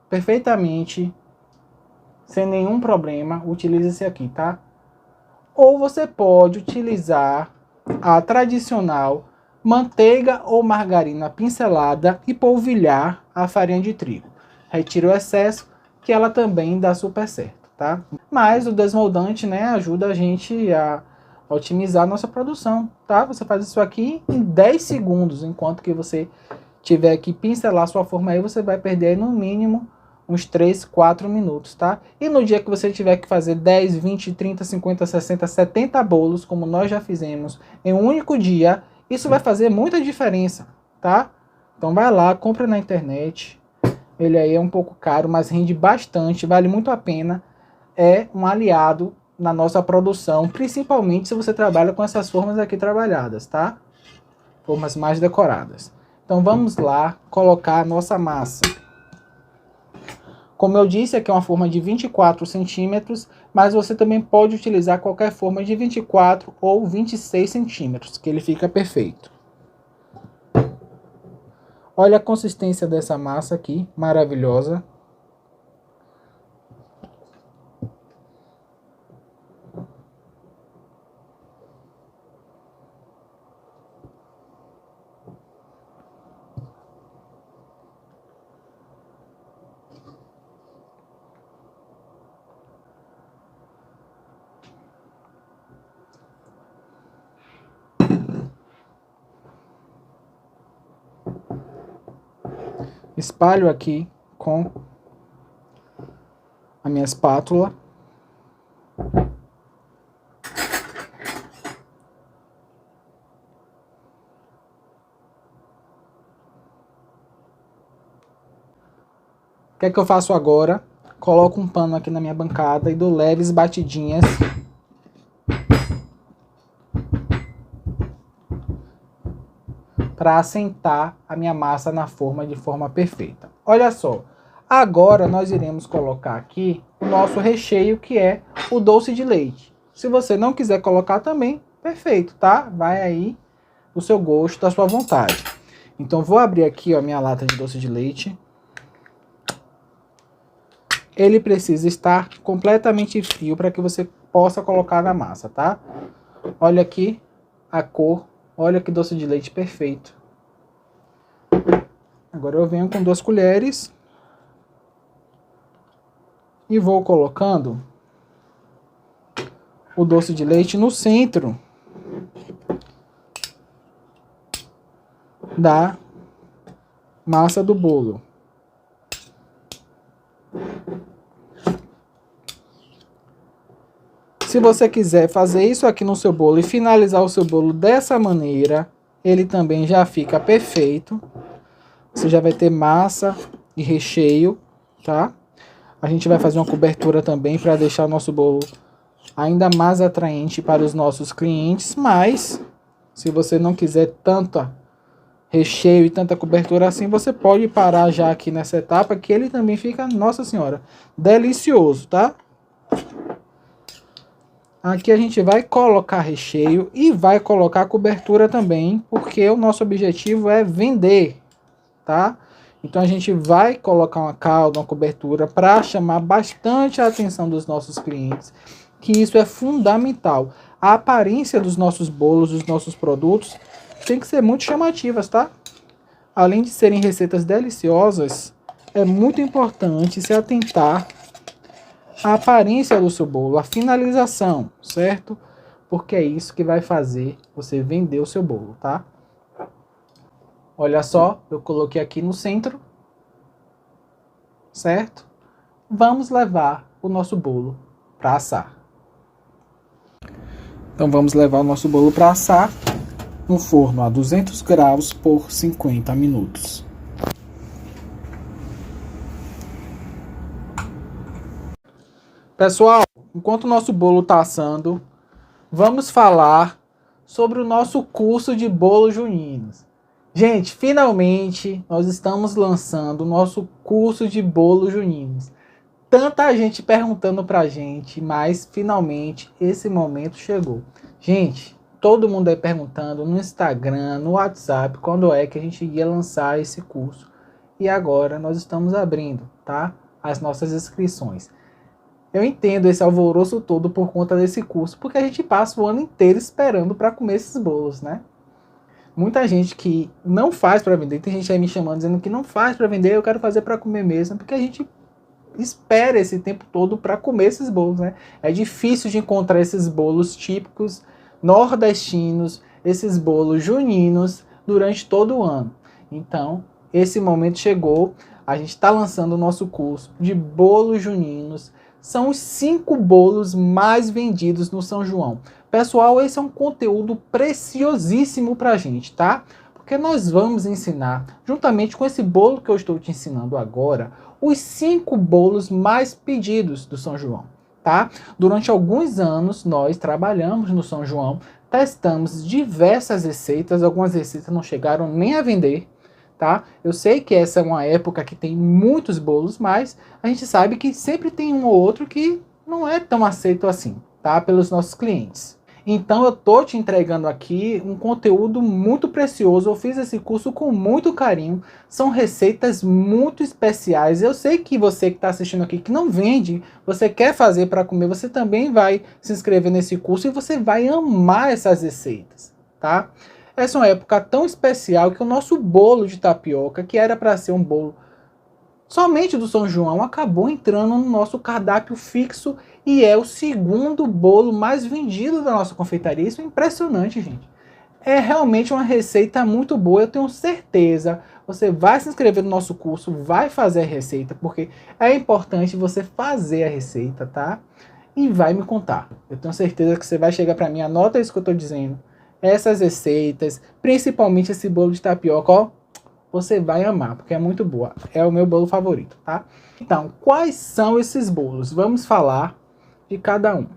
perfeitamente, sem nenhum problema, utilize esse aqui, tá? Ou você pode utilizar a tradicional manteiga ou margarina pincelada e polvilhar a farinha de trigo. Retire o excesso, que ela também dá super certo, tá? Mas o desmoldante, né, ajuda a gente a otimizar a nossa produção, tá? Você faz isso aqui em 10 segundos, enquanto que você tiver que pincelar sua forma aí, você vai perder aí no mínimo uns 3, 4 minutos, tá? E no dia que você tiver que fazer 10, 20, 30, 50, 60, 70 bolos, como nós já fizemos em um único dia, isso vai fazer muita diferença, tá? Então vai lá, compra na internet. Ele aí é um pouco caro, mas rende bastante, vale muito a pena. É um aliado na nossa produção, principalmente se você trabalha com essas formas aqui trabalhadas, tá? Formas mais decoradas. Então vamos lá colocar a nossa massa. Como eu disse, aqui é uma forma de 24 centímetros, mas você também pode utilizar qualquer forma de 24 ou 26 centímetros, que ele fica perfeito. Olha a consistência dessa massa aqui, maravilhosa. Espalho aqui com a minha espátula. O que é que eu faço agora? Coloco um pano aqui na minha bancada e dou leves batidinhas para assentar a minha massa na forma de forma perfeita. Olha só, Agora nós iremos colocar aqui o nosso recheio, que é o doce de leite. Se você não quiser colocar também, perfeito, tá? Vai aí do seu gosto, da sua vontade. Então vou abrir aqui a minha lata de doce de leite. Ele precisa estar completamente frio para que você possa colocar na massa, tá? Olha aqui a cor, olha que doce de leite perfeito. Agora eu venho com 2 colheres e vou colocando o doce de leite no centro da massa do bolo. Se você quiser fazer isso aqui no seu bolo e finalizar o seu bolo dessa maneira, ele também já fica perfeito. Você já vai ter massa e recheio, tá? A gente vai fazer uma cobertura também para deixar o nosso bolo ainda mais atraente para os nossos clientes, mas se você não quiser tanto recheio e tanta cobertura assim, você pode parar já aqui nessa etapa, que ele também fica, nossa senhora, delicioso, tá? Aqui a gente vai colocar recheio e vai colocar cobertura também, porque o nosso objetivo é vender, tá? Então a gente vai colocar uma calda, uma cobertura para chamar bastante a atenção dos nossos clientes, que isso é fundamental. A aparência dos nossos bolos, dos nossos produtos, tem que ser muito chamativas, tá? Além de serem receitas deliciosas, é muito importante se atentar à aparência do seu bolo, a finalização, certo? Porque é isso que vai fazer você vender o seu bolo, tá? Olha só, eu coloquei aqui no centro, certo? Vamos levar o nosso bolo para assar. Então vamos levar o nosso bolo para assar no forno a 200 graus por 50 minutos. Pessoal, enquanto o nosso bolo está assando, vamos falar sobre o nosso curso de bolos juninos. Gente, finalmente nós estamos lançando o nosso curso de bolos juninos. Tanta gente perguntando pra gente, mas finalmente esse momento chegou. Gente, todo mundo aí perguntando no Instagram, no WhatsApp, quando é que a gente ia lançar esse curso. E agora nós estamos abrindo, tá? As nossas inscrições. Eu entendo esse alvoroço todo por conta desse curso, porque a gente passa o ano inteiro esperando para comer esses bolos, né? Muita gente que não faz para vender, tem gente aí me chamando dizendo que não faz para vender, eu quero fazer para comer mesmo, porque a gente espera esse tempo todo para comer esses bolos, né? É difícil de encontrar esses bolos típicos nordestinos, esses bolos juninos durante todo o ano. Então, esse momento chegou, a gente está lançando o nosso curso de bolos juninos. São os 5 bolos mais vendidos no São João. Pessoal, esse é um conteúdo preciosíssimo pra gente, tá? Porque nós vamos ensinar, juntamente com esse bolo que eu estou te ensinando agora, os 5 bolos mais pedidos do São João, tá? Durante alguns anos, nós trabalhamos no São João, testamos diversas receitas, algumas receitas não chegaram nem a vender, tá? Eu sei que essa é uma época que tem muitos bolos, mas a gente sabe que sempre tem um ou outro que não é tão aceito assim, tá? Pelos nossos clientes. Então eu tô te entregando aqui um conteúdo muito precioso. Eu fiz esse curso com muito carinho. São receitas muito especiais. Eu sei que você que está assistindo aqui, que não vende, você quer fazer para comer, você também vai se inscrever nesse curso e você vai amar essas receitas, tá? Essa é uma época tão especial que o nosso bolo de tapioca, que era para ser um bolo somente do São João, acabou entrando no nosso cardápio fixo e é o segundo bolo mais vendido da nossa confeitaria. Isso é impressionante, gente. É realmente uma receita muito boa, eu tenho certeza. Você vai se inscrever no nosso curso, vai fazer a receita, porque é importante você fazer a receita, tá? E vai me contar. Eu tenho certeza que você vai chegar para mim, anota isso que eu estou dizendo. Essas receitas, principalmente esse bolo de tapioca, ó, você vai amar, porque é muito boa. É o meu bolo favorito, tá? Então, quais são esses bolos? Vamos falar de cada um.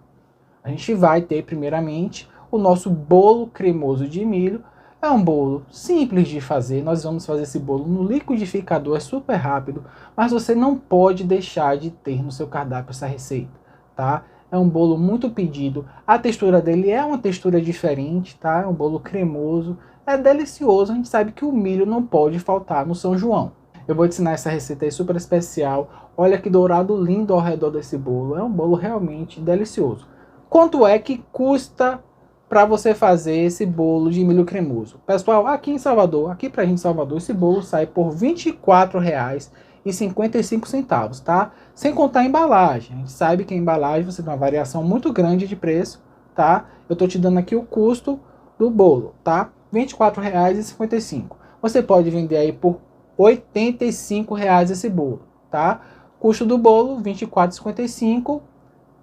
A gente vai ter, primeiramente, o nosso bolo cremoso de milho. É um bolo simples de fazer, nós vamos fazer esse bolo no liquidificador, é super rápido, mas você não pode deixar de ter no seu cardápio essa receita, tá? É um bolo muito pedido, a textura dele é uma textura diferente, tá? É um bolo cremoso, é delicioso, a gente sabe que o milho não pode faltar no São João. Eu vou te ensinar essa receita aí super especial, olha que dourado lindo ao redor desse bolo, é um bolo realmente delicioso. Quanto é que custa para você fazer esse bolo de milho cremoso? Pessoal, aqui em Salvador, aqui pra gente em Salvador, esse bolo sai por R$ 24,55, tá? Sem contar a embalagem. A gente sabe que a embalagem você tem uma variação muito grande de preço, tá? Eu tô te dando aqui o custo do bolo, tá? R$ 24,55. Você pode vender aí por R$ 85 esse bolo, tá? Custo do bolo R$ 24,55.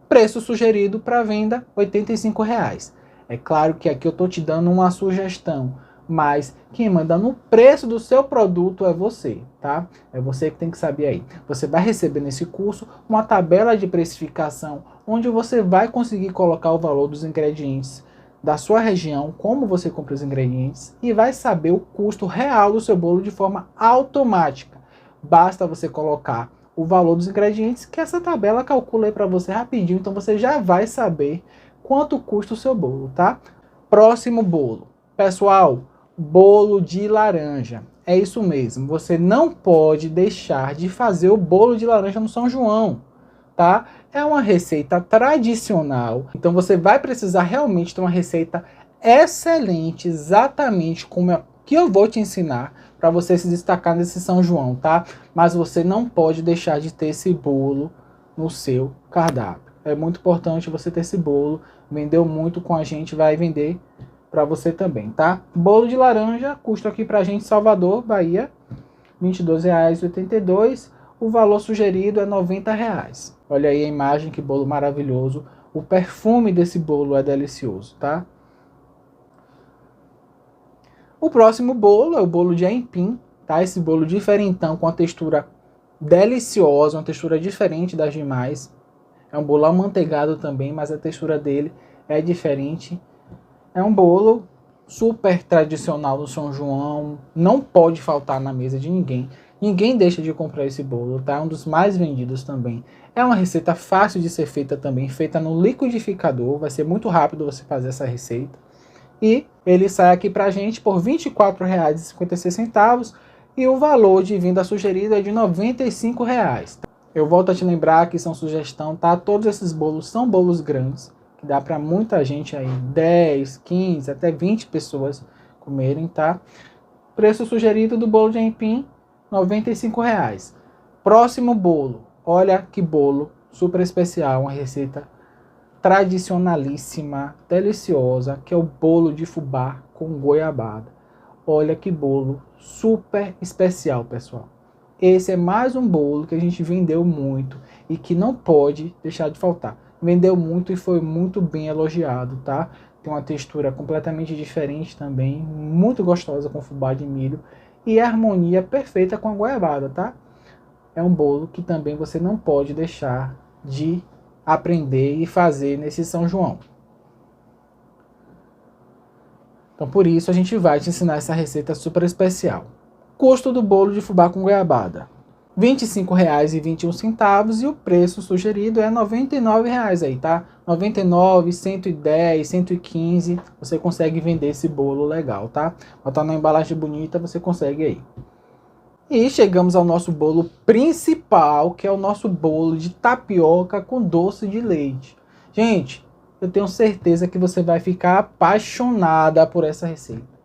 Preço sugerido para venda R$ 85. É claro que aqui eu estou te dando uma sugestão, mas quem manda no preço do seu produto é você, tá? É você que tem que saber aí. Você vai receber nesse curso uma tabela de precificação, onde você vai conseguir colocar o valor dos ingredientes da sua região, como você compra os ingredientes, e vai saber o custo real do seu bolo de forma automática. Basta você colocar o valor dos ingredientes, que essa tabela calcula aí para você rapidinho, então você já vai saber quanto custa o seu bolo, tá? Próximo bolo. Pessoal, bolo de laranja. É isso mesmo, você não pode deixar de fazer o bolo de laranja no São João, tá? É uma receita tradicional, então você vai precisar realmente ter uma receita excelente, exatamente como a que eu vou te ensinar para você se destacar nesse São João, tá? Mas você não pode deixar de ter esse bolo no seu cardápio. É muito importante você ter esse bolo. Vendeu muito com a gente, vai vender para você também, tá? Bolo de laranja, custa aqui pra gente Salvador, Bahia, R$ 22,82. O valor sugerido é R$ 90. Olha aí a imagem, que bolo maravilhoso. O perfume desse bolo é delicioso, tá? O próximo bolo é o bolo de aipim, tá? Esse bolo diferentão com a textura deliciosa, uma textura diferente das demais. É um bolo amanteigado também, mas a textura dele é diferente. É um bolo super tradicional do São João, não pode faltar na mesa de ninguém. Ninguém deixa de comprar esse bolo, tá? É um dos mais vendidos também. É uma receita fácil de ser feita também, feita no liquidificador. Vai ser muito rápido você fazer essa receita. E ele sai aqui pra gente por R$ 24,56 e o valor de venda sugerido é de R$ 95. Eu volto a te lembrar que são sugestão, tá? Todos esses bolos são bolos grandes, que dá para muita gente aí, 10, 15, até 20 pessoas comerem, tá? Preço sugerido do bolo de aipim, R$ 95. Próximo bolo, olha que bolo super especial, uma receita tradicionalíssima, deliciosa, que é o bolo de fubá com goiabada. Olha que bolo super especial, pessoal. Esse é mais um bolo que a gente vendeu muito e que não pode deixar de faltar. Vendeu muito e foi muito bem elogiado, tá? Tem uma textura completamente diferente também, muito gostosa com fubá de milho e a harmonia perfeita com a goiabada, tá? É um bolo que também você não pode deixar de aprender e fazer nesse São João. Então por isso a gente vai te ensinar essa receita super especial. Custo do bolo de fubá com goiabada, R$ 25,21 e o preço sugerido é R$ 99 aí, tá? 99, 110, 115, você consegue vender esse bolo legal, tá? Botar na embalagem bonita, você consegue aí. E chegamos ao nosso bolo principal, que é o nosso bolo de tapioca com doce de leite. Gente, eu tenho certeza que você vai ficar apaixonada por essa receita.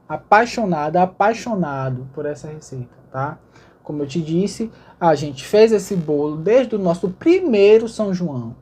Apaixonada, apaixonado por essa receita, tá? Como eu te disse, a gente fez esse bolo desde o nosso primeiro São João.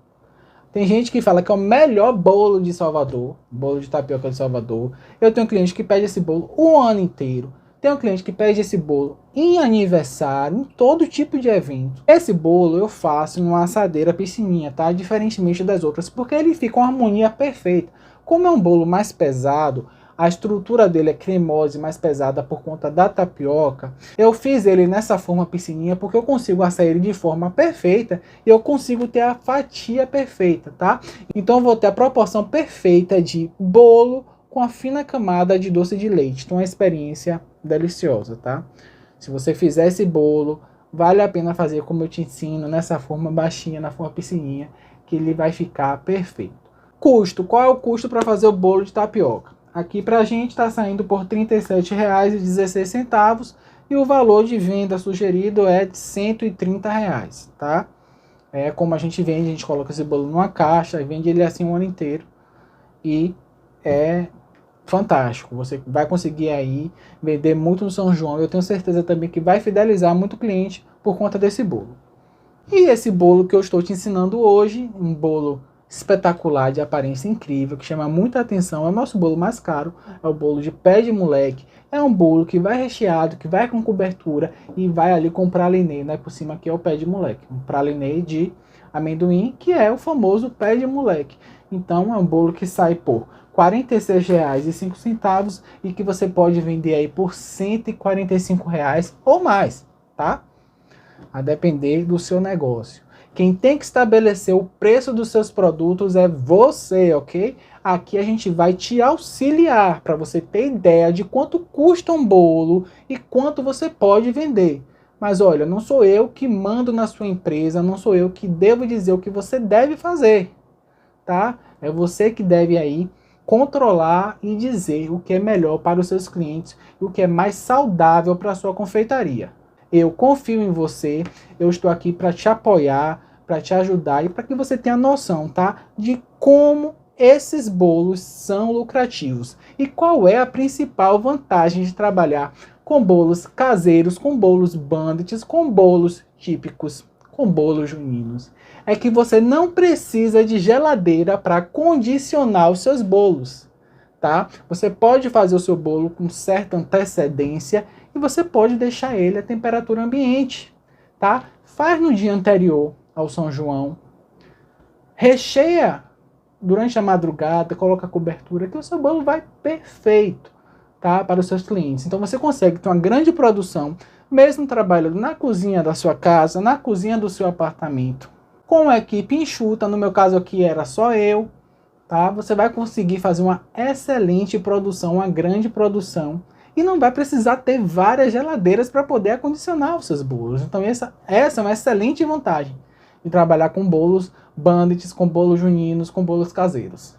Tem gente que fala que é o melhor bolo de Salvador, bolo de tapioca de Salvador. Eu tenho cliente que pede esse bolo o ano inteiro. Tem um cliente que pede esse bolo em aniversário, em todo tipo de evento. Esse bolo eu faço numa assadeira piscininha, tá? Diferentemente das outras, porque ele fica uma harmonia perfeita. Como é um bolo mais pesado, a estrutura dele é cremosa e mais pesada por conta da tapioca, eu fiz ele nessa forma piscininha porque eu consigo assar ele de forma perfeita e eu consigo ter a fatia perfeita, tá? Então eu vou ter a proporção perfeita de bolo com a fina camada de doce de leite. Então é uma experiência deliciosa, tá? Se você fizer esse bolo, vale a pena fazer como eu te ensino, nessa forma baixinha, na forma piscininha, que ele vai ficar perfeito. Custo. Qual é o custo para fazer o bolo de tapioca? Aqui pra gente está saindo por R$ 37,16 e o valor de venda sugerido é de R$ 130, tá? É como a gente vende, a gente coloca esse bolo numa caixa e vende ele assim um ano inteiro. E é fantástico. Você vai conseguir aí vender muito no São João. Eu tenho certeza também que vai fidelizar muito cliente por conta desse bolo. E esse bolo que eu estou te ensinando hoje, um bolo espetacular, de aparência incrível, que chama muita atenção, é o nosso bolo mais caro, é o bolo de pé de moleque. É um bolo que vai recheado, que vai com cobertura e vai ali com pralinê, né, por cima, que é o pé de moleque. Um pralinê de amendoim, que é o famoso pé de moleque. Então é um bolo que sai por R$ 46,05 e que você pode vender aí por R$ 145 ou mais, tá? A depender do seu negócio. Quem tem que estabelecer o preço dos seus produtos é você, ok? Aqui a gente vai te auxiliar para você ter ideia de quanto custa um bolo e quanto você pode vender. Mas olha, não sou eu que mando na sua empresa, não sou eu que devo dizer o que você deve fazer, tá? É você que deve aí controlar e dizer o que é melhor para os seus clientes e o que é mais saudável para a sua confeitaria. Eu confio em você, eu estou aqui para te apoiar, para te ajudar e para que você tenha noção, tá? De como esses bolos são lucrativos e qual é a principal vantagem de trabalhar com bolos caseiros, com bolos bandits, com bolos típicos, com bolos juninos. É que você não precisa de geladeira para condicionar os seus bolos, tá? Você pode fazer o seu bolo com certa antecedência e você pode deixar ele à temperatura ambiente, tá? Faz no dia anterior ao São João, recheia durante a madrugada, coloca a cobertura, que o seu bolo vai perfeito, tá? Para os seus clientes. Então você consegue ter uma grande produção, mesmo trabalhando na cozinha da sua casa, na cozinha do seu apartamento, com uma equipe enxuta, no meu caso aqui era só eu, tá? Você vai conseguir fazer uma excelente produção, uma grande produção, e não vai precisar ter várias geladeiras para poder acondicionar os seus bolos. Então essa é uma excelente vantagem de trabalhar com bolos bandits, com bolos juninos, com bolos caseiros.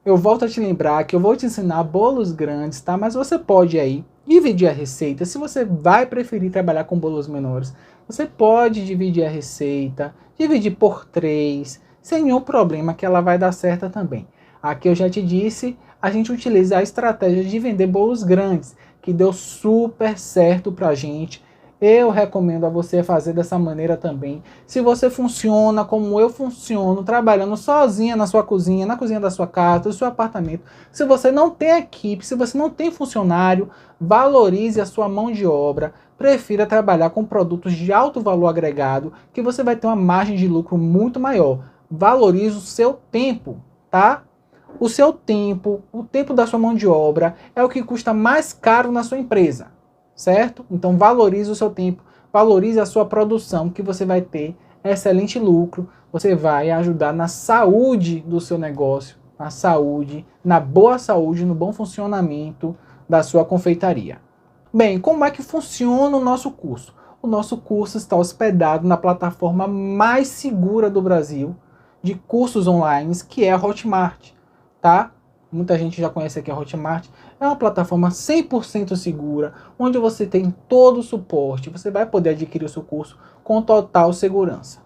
Eu volto a te lembrar que eu vou te ensinar bolos grandes, tá? Mas você pode aí dividir a receita. Se você vai preferir trabalhar com bolos menores, você pode dividir a receita, dividir por 3, sem nenhum problema, que ela vai dar certo também. Aqui eu já te disse, a gente utiliza a estratégia de vender bolos grandes, que deu super certo pra gente. Eu recomendo a você fazer dessa maneira também. Se você funciona como eu funciono, trabalhando sozinha na sua cozinha, na cozinha da sua casa, do seu apartamento, se você não tem equipe, se você não tem funcionário, valorize a sua mão de obra. Prefira trabalhar com produtos de alto valor agregado, que você vai ter uma margem de lucro muito maior. Valorize o seu tempo, tá? O seu tempo, o tempo da sua mão de obra é o que custa mais caro na sua empresa, certo? Então valorize o seu tempo, valorize a sua produção, que você vai ter excelente lucro, você vai ajudar na saúde do seu negócio, na saúde, na boa saúde, no bom funcionamento da sua confeitaria. Bem, como é que funciona o nosso curso? O nosso curso está hospedado na plataforma mais segura do Brasil de cursos online, que é a Hotmart. Tá? Muita gente já conhece aqui a Hotmart. É uma plataforma 100% segura, onde você tem todo o suporte. Você vai poder adquirir o seu curso com total segurança.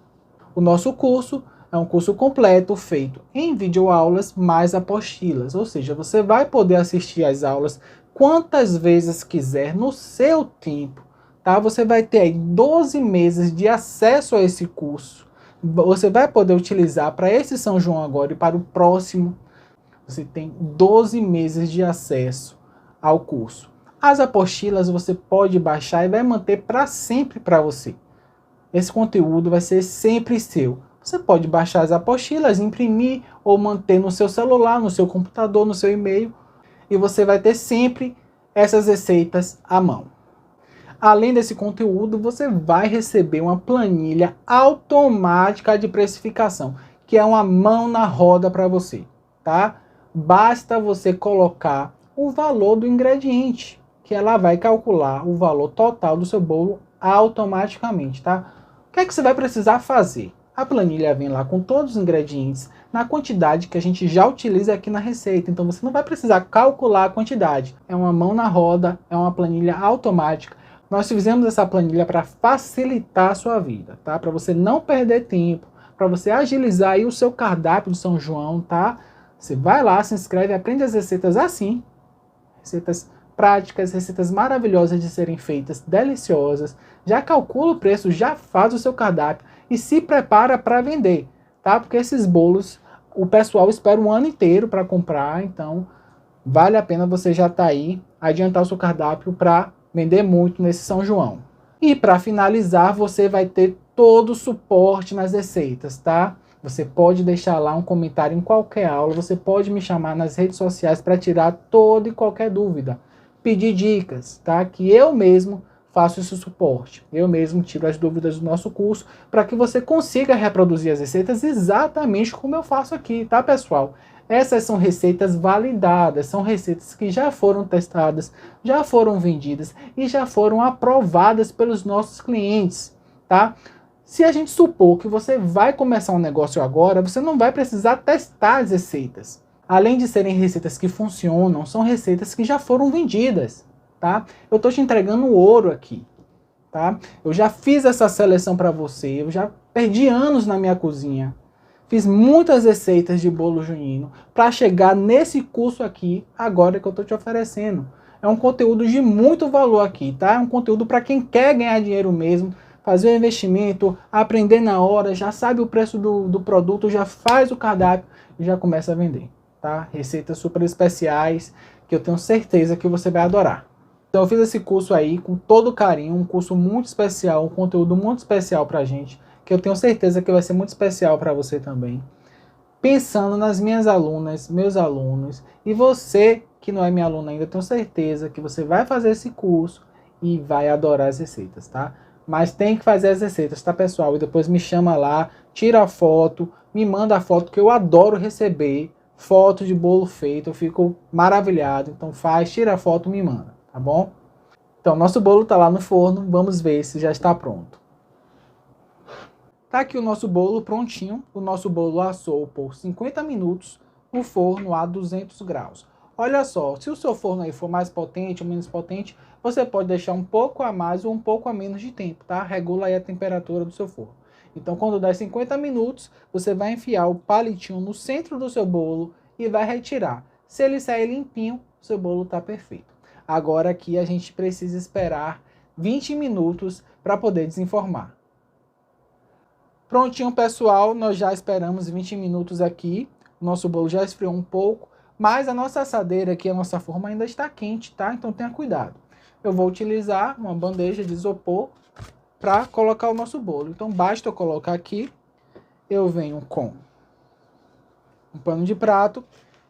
O nosso curso é um curso completo feito em videoaulas mais apostilas. Ou seja, você vai poder assistir às aulas quantas vezes quiser no seu tempo. Tá? Você vai ter aí 12 meses de acesso a esse curso. Você vai poder utilizar para esse São João agora e para o próximo. Você tem 12 meses de acesso ao curso. As apostilas você pode baixar e vai manter para sempre para você. Esse conteúdo vai ser sempre seu. Você pode baixar as apostilas, imprimir ou manter no seu celular, no seu computador, no seu e-mail. E você vai ter sempre essas receitas à mão. Além desse conteúdo, você vai receber uma planilha automática de precificação, que é uma mão na roda para você, tá? basta você colocar o valor do ingrediente, que ela vai calcular o valor total do seu bolo automaticamente, tá? O que é que você vai precisar fazer? A planilha vem lá com todos os ingredientes na quantidade que a gente já utiliza aqui na receita, então você não vai precisar calcular a quantidade. É uma mão na roda, é uma planilha automática. Nós fizemos essa planilha para facilitar a sua vida, tá? Para você não perder tempo, para você agilizar aí o seu cardápio do São João, tá? Você vai lá, se inscreve, aprende as receitas assim, receitas práticas, receitas maravilhosas de serem feitas, deliciosas, já calcula o preço, já faz o seu cardápio e se prepara para vender, tá? Porque esses bolos o pessoal espera um ano inteiro para comprar, então vale a pena você já estar aí, adiantar o seu cardápio para vender muito nesse São João. E para finalizar, você vai ter todo o suporte nas receitas, tá? Você pode deixar lá um comentário em qualquer aula, você pode me chamar nas redes sociais para tirar toda e qualquer dúvida. Pedir dicas, tá? Que eu mesmo faço esse suporte. Eu mesmo tiro as dúvidas do nosso curso para que você consiga reproduzir as receitas exatamente como eu faço aqui, tá, pessoal? Essas são receitas validadas, são receitas que já foram testadas, já foram vendidas e já foram aprovadas pelos nossos clientes, tá? Se a gente supor que você vai começar um negócio agora, você não vai precisar testar as receitas. Além de serem receitas que funcionam, são receitas que já foram vendidas, tá? Eu estou te entregando ouro aqui, tá? Eu já fiz essa seleção para você, eu já perdi anos na minha cozinha. Fiz muitas receitas de bolo junino para chegar nesse curso aqui agora que eu estou te oferecendo. É um conteúdo de muito valor aqui, tá? É um conteúdo para quem quer ganhar dinheiro mesmo, fazer o investimento, aprender na hora, já sabe o preço do produto, já faz o cardápio e já começa a vender, tá? Receitas super especiais que eu tenho certeza que você vai adorar. Então eu fiz esse curso aí com todo carinho, um curso muito especial, um conteúdo muito especial pra gente, que eu tenho certeza que vai ser muito especial para você também. Pensando nas minhas alunas, meus alunos, e você que não é minha aluna ainda, eu tenho certeza que você vai fazer esse curso e vai adorar as receitas, tá? Mas tem que fazer as receitas, tá, pessoal? E depois me chama lá, tira a foto, me manda a foto, que eu adoro receber foto de bolo feito, eu fico maravilhado. Então faz, tira a foto, me manda, tá bom? Então nosso bolo tá lá no forno, vamos ver se já está pronto. Tá aqui o nosso bolo prontinho, o nosso bolo assou por 50 minutos no forno a 200 graus. Olha só, se o seu forno aí for mais potente ou menos potente, você pode deixar um pouco a mais ou um pouco a menos de tempo, tá? Regula aí a temperatura do seu forno. Então, quando der 50 minutos, você vai enfiar o palitinho no centro do seu bolo e vai retirar. Se ele sair limpinho, seu bolo está perfeito. Agora aqui a gente precisa esperar 20 minutos para poder desenformar. Prontinho, pessoal, nós já esperamos 20 minutos aqui. Nosso bolo já esfriou um pouco. Mas a nossa assadeira aqui, a nossa forma ainda está quente, tá? Então tenha cuidado. Eu vou utilizar uma bandeja de isopor para colocar o nosso bolo. Então basta eu colocar aqui. Eu venho com um pano de prato.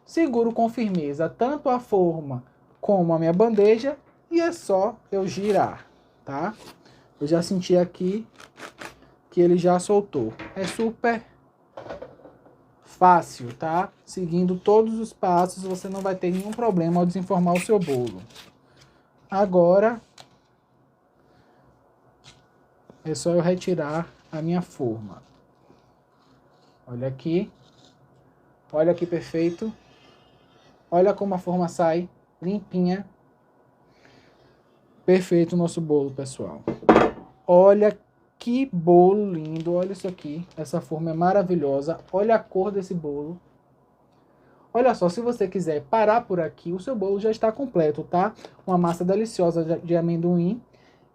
Seguro com firmeza tanto a forma como a minha bandeja. E é só eu girar, tá? Eu já senti aqui que ele já soltou. É super fácil, tá? Seguindo todos os passos, você não vai ter nenhum problema ao desenformar o seu bolo. Agora, é só eu retirar a minha forma. Olha aqui. Olha que perfeito. Olha como a forma sai limpinha. Perfeito o nosso bolo, pessoal. Olha que bolo lindo, olha isso aqui. Essa forma é maravilhosa. Olha a cor desse bolo. Olha só, se você quiser parar por aqui, o seu bolo já está completo, tá? Uma massa deliciosa de amendoim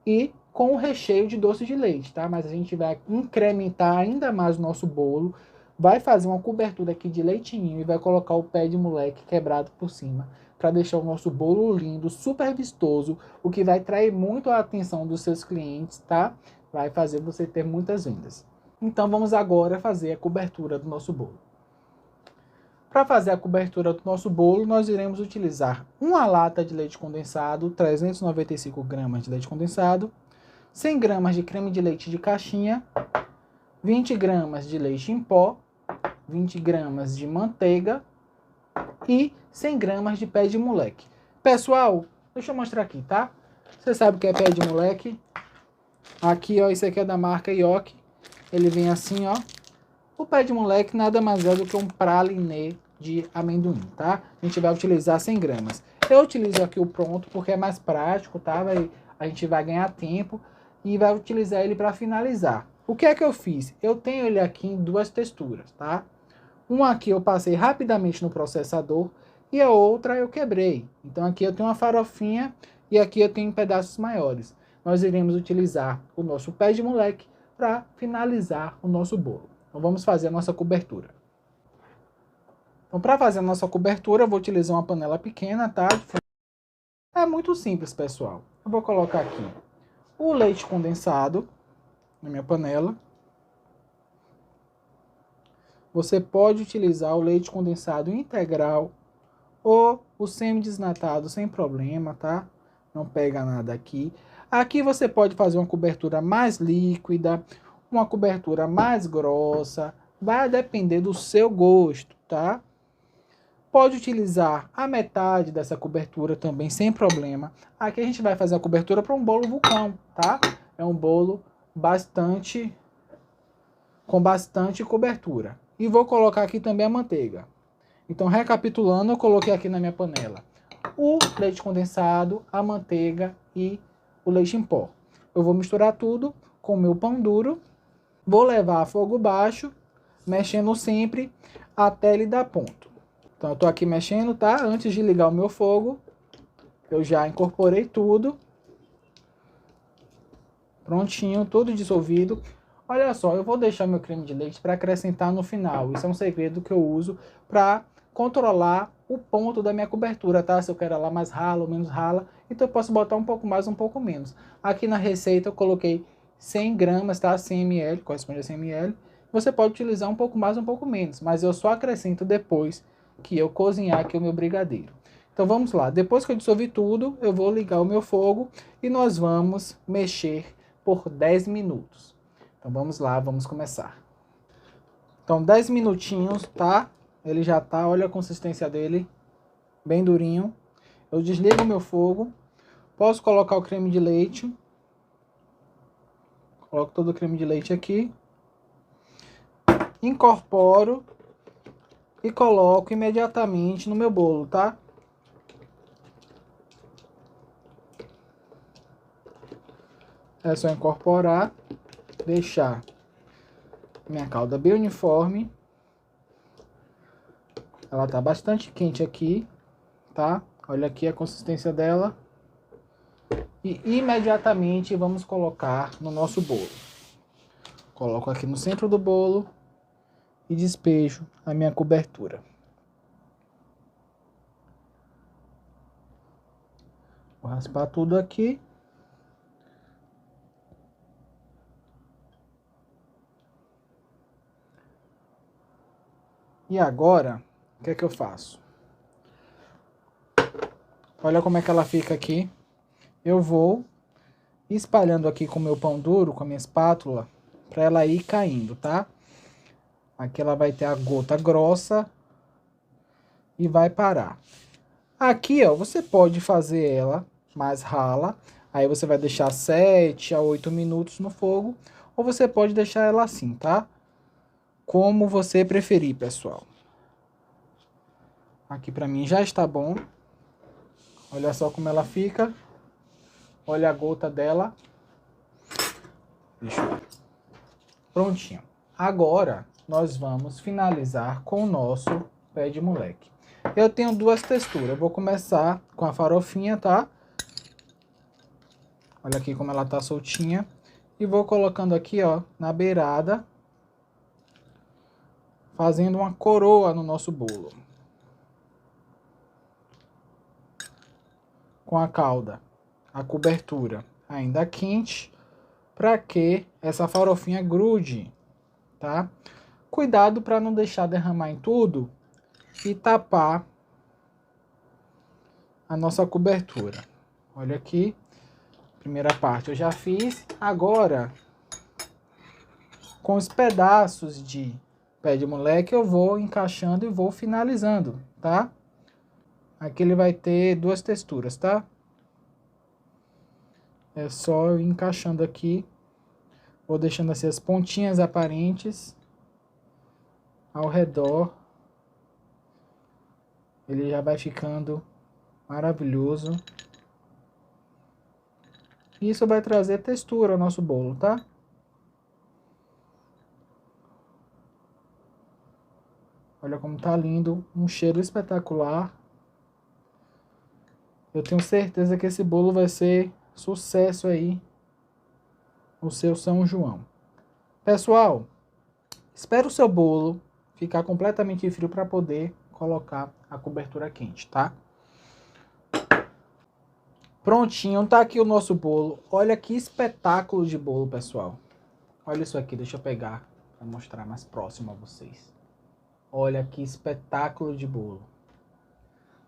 e com o recheio de doce de leite, tá? Mas a gente vai incrementar ainda mais o nosso bolo. Vai fazer uma cobertura aqui de leitinho e vai colocar o pé de moleque quebrado por cima, para deixar o nosso bolo lindo, super vistoso, o que vai atrair muito a atenção dos seus clientes, tá? Vai fazer você ter muitas vendas. Então vamos agora fazer a cobertura do nosso bolo. Para fazer a cobertura do nosso bolo, nós iremos utilizar uma lata de leite condensado, 395 gramas de leite condensado, 100 gramas de creme de leite de caixinha, 20 gramas de leite em pó, 20 gramas de manteiga, e 100 gramas de pé de moleque. Pessoal, deixa eu mostrar aqui, tá? Você sabe o que é pé de moleque? Aqui, ó, isso aqui é da marca Yoki. Ele vem assim, ó. O pé de moleque nada mais é do que um pralinê de amendoim, tá? A gente vai utilizar 100 gramas. Eu utilizo aqui o pronto porque é mais prático, tá? A gente vai ganhar tempo e vai utilizar ele para finalizar. O que é que eu fiz? Eu tenho ele aqui em duas texturas, tá? Uma aqui eu passei rapidamente no processador e a outra eu quebrei. Então aqui eu tenho uma farofinha e aqui eu tenho pedaços maiores. Nós iremos utilizar o nosso pé de moleque para finalizar o nosso bolo. Então vamos fazer a nossa cobertura. Então para fazer a nossa cobertura eu vou utilizar uma panela pequena, tá? É muito simples, pessoal. Eu vou colocar aqui o leite condensado na minha panela. Você pode utilizar o leite condensado integral ou o semi-desnatado sem problema, tá? Não pega nada aqui. Aqui você pode fazer uma cobertura mais líquida, uma cobertura mais grossa, vai depender do seu gosto, tá? Pode utilizar a metade dessa cobertura também sem problema. Aqui a gente vai fazer a cobertura para um bolo vulcão, tá? É um bolo com bastante cobertura. E vou colocar aqui também a manteiga. Então, recapitulando, eu coloquei aqui na minha panela o leite condensado, a manteiga e o leite em pó. Eu vou misturar tudo com o meu pão duro, vou levar a fogo baixo, mexendo sempre até ele dar ponto. Então, eu tô aqui mexendo, tá? Antes de ligar o meu fogo, eu já incorporei tudo. Prontinho, tudo dissolvido. Olha só, eu vou deixar meu creme de leite para acrescentar no final. Isso é um segredo que eu uso para controlar o ponto da minha cobertura, tá? Se eu quero ela mais rala ou menos rala, então eu posso botar um pouco mais, um pouco menos. Aqui na receita eu coloquei 100 gramas, tá? 100 ml, corresponde a 100 ml. Você pode utilizar um pouco mais, um pouco menos, mas eu só acrescento depois que eu cozinhar aqui o meu brigadeiro. Então vamos lá, depois que eu dissolvi tudo, eu vou ligar o meu fogo e nós vamos mexer por 10 minutos. Então vamos lá, vamos começar. Então 10 minutinhos, tá? Ele já tá, olha a consistência dele, bem durinho. Eu desligo o meu fogo, posso colocar o creme de leite. Coloco todo o creme de leite aqui. Incorporo e coloco imediatamente no meu bolo, tá? É só incorporar, deixar minha calda bem uniforme. Ela tá bastante quente aqui, tá? Olha aqui a consistência dela. E imediatamente vamos colocar no nosso bolo. Coloco aqui no centro do bolo e despejo a minha cobertura. Vou raspar tudo aqui. E agora, o que é que eu faço? Olha como é que ela fica aqui. Eu vou espalhando aqui com o meu pão duro, com a minha espátula, para ela ir caindo, tá? Aqui ela vai ter a gota grossa e vai parar. Aqui, ó, você pode fazer ela mais rala. Aí você vai deixar 7 a 8 minutos no fogo. Ou você pode deixar ela assim, tá? Como você preferir, pessoal. Aqui pra mim já está bom. Olha só como ela fica. Olha a gota dela. Prontinho. Agora, nós vamos finalizar com o nosso pé de moleque. Eu tenho duas texturas. Eu vou começar com a farofinha, tá? Olha aqui como ela tá soltinha. E vou colocando aqui, ó, na beirada. Fazendo uma coroa no nosso bolo. Com a calda, a cobertura ainda quente, para que essa farofinha grude, tá? Cuidado para não deixar derramar em tudo e tapar a nossa cobertura. Olha aqui, primeira parte eu já fiz. Agora, com os pedaços de pé de moleque, eu vou encaixando e vou finalizando, tá? Aqui ele vai ter duas texturas, tá? É só eu ir encaixando aqui. Vou deixando assim as pontinhas aparentes ao redor. Ele já vai ficando maravilhoso. Isso vai trazer textura ao nosso bolo, tá? Olha como tá lindo, um cheiro espetacular. Eu tenho certeza que esse bolo vai ser sucesso aí no seu São João. Pessoal, espera o seu bolo ficar completamente frio para poder colocar a cobertura quente, tá? Prontinho, tá aqui o nosso bolo. Olha que espetáculo de bolo, pessoal. Olha isso aqui, deixa eu pegar para mostrar mais próximo a vocês. Olha que espetáculo de bolo.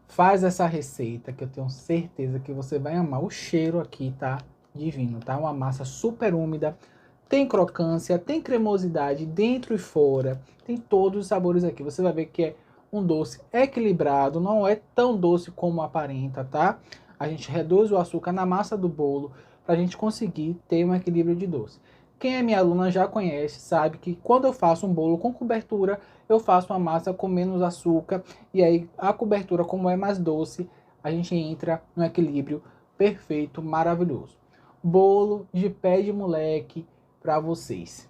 Faz essa receita que eu tenho certeza que você vai amar. O cheiro aqui tá divino, tá? Uma massa super úmida, tem crocância, tem cremosidade dentro e fora, tem todos os sabores aqui. Você vai ver que é um doce equilibrado, não é tão doce como aparenta, tá? A gente reduz o açúcar na massa do bolo para a gente conseguir ter um equilíbrio de doce. Quem é minha aluna já conhece, sabe que quando eu faço um bolo com cobertura, eu faço uma massa com menos açúcar, e aí a cobertura, como é mais doce, a gente entra no equilíbrio perfeito, maravilhoso. Bolo de pé de moleque para vocês.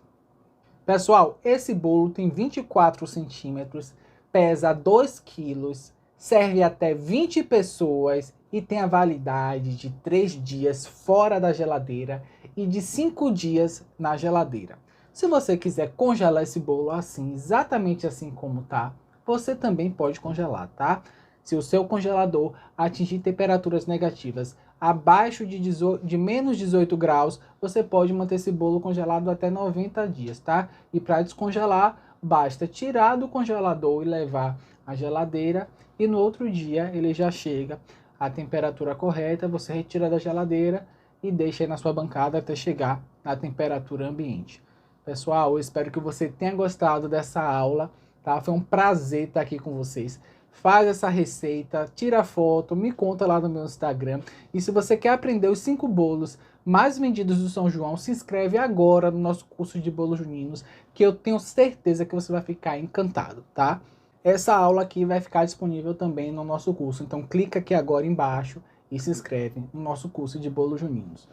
Pessoal, esse bolo tem 24 centímetros, pesa 2 quilos, serve até 20 pessoas e tem a validade de 3 dias fora da geladeira e de 5 dias na geladeira. Se você quiser congelar esse bolo assim, exatamente assim como tá, você também pode congelar, tá? Se o seu congelador atingir temperaturas negativas abaixo de menos 18 graus, você pode manter esse bolo congelado até 90 dias, tá? E para descongelar, basta tirar do congelador e levar à geladeira, e no outro dia ele já chega à temperatura correta, você retira da geladeira e deixa aí na sua bancada até chegar na temperatura ambiente. Pessoal, eu espero que você tenha gostado dessa aula, tá? Foi um prazer estar aqui com vocês. Faz essa receita, tira foto, me conta lá no meu Instagram. E se você quer aprender os 5 bolos mais vendidos do São João, se inscreve agora no nosso curso de bolos juninos, que eu tenho certeza que você vai ficar encantado, tá? Essa aula aqui vai ficar disponível também no nosso curso, então clica aqui agora embaixo e se inscreve no nosso curso de bolos juninos.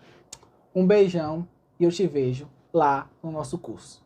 Um beijão e eu te vejo lá no nosso curso.